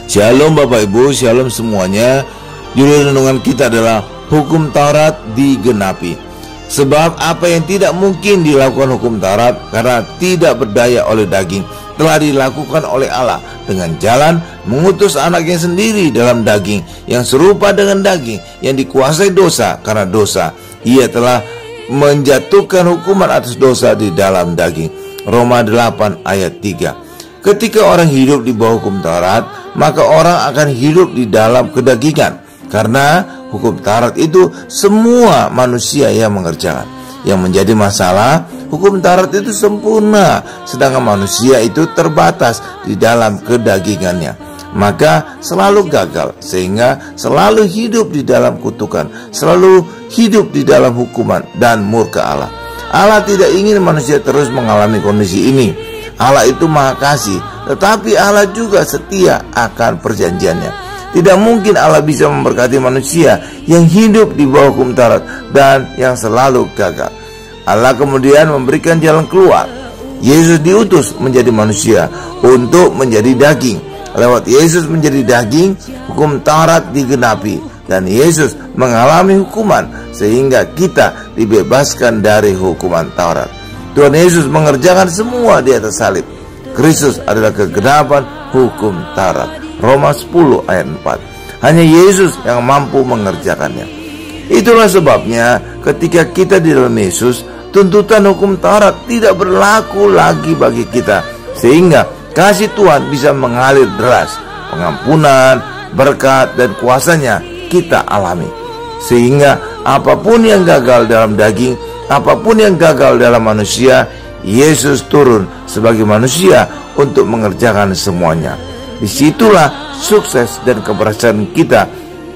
Shalom Bapak Ibu, shalom semuanya. Judul renungan kita adalah hukum Taurat digenapi. Sebab apa yang tidak mungkin dilakukan hukum Taurat karena tidak berdaya oleh daging, telah dilakukan oleh Allah dengan jalan mengutus anaknya sendiri dalam daging, yang serupa dengan daging, yang dikuasai dosa karena dosa. Ia telah menjatuhkan hukuman atas dosa di dalam daging. Roma 8 ayat 3. Ketika orang hidup di bawah hukum Taurat, maka orang akan hidup di dalam kedagingan. Karena hukum Taurat itu semua manusia yang mengerjakan. Yang menjadi masalah, hukum Taurat itu sempurna, sedangkan manusia itu terbatas di dalam kedagingannya. Maka selalu gagal, sehingga selalu hidup di dalam kutukan, selalu hidup di dalam hukuman dan murka Allah. Allah tidak ingin manusia terus mengalami kondisi ini. Allah itu maha kasih, tetapi Allah juga setia akan perjanjiannya. Tidak mungkin Allah bisa memberkati manusia yang hidup di bawah hukum Taurat dan yang selalu gagal. Allah kemudian memberikan jalan keluar. Yesus diutus menjadi manusia untuk menjadi daging. Lewat Yesus menjadi daging, hukum Taurat digenapi, dan Yesus mengalami hukuman sehingga kita dibebaskan dari hukuman Taurat. Tuhan Yesus mengerjakan semua di atas salib. Kristus adalah kegenapan hukum Taurat. Roma 10 ayat 4. Hanya Yesus yang mampu mengerjakannya. Itulah sebabnya ketika kita di dalam Yesus, tuntutan hukum Taurat tidak berlaku lagi bagi kita, sehingga kasih Tuhan bisa mengalir deras. Pengampunan, berkat, dan kuasanya kita alami. Sehingga apapun yang gagal dalam daging, apapun yang gagal dalam manusia, Yesus turun sebagai manusia untuk mengerjakan semuanya. Disitulah sukses dan keberhasilan kita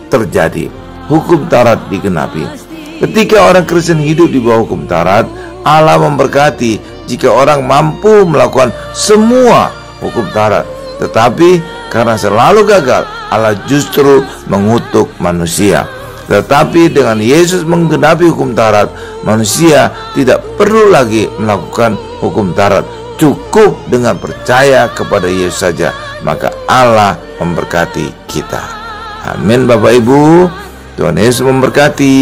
terjadi. Hukum Taurat digenapi. Ketika orang Kristen hidup di bawah hukum Taurat, Allah memberkati jika orang mampu melakukan semua hukum Taurat. Tetapi karena selalu gagal, Allah justru mengutuk manusia. Tetapi dengan Yesus menggenapi hukum Taurat, manusia tidak perlu lagi melakukan hukum Taurat. Cukup dengan percaya kepada Yesus saja, maka Allah memberkati kita. Amin Bapak Ibu. Tuhan Yesus memberkati.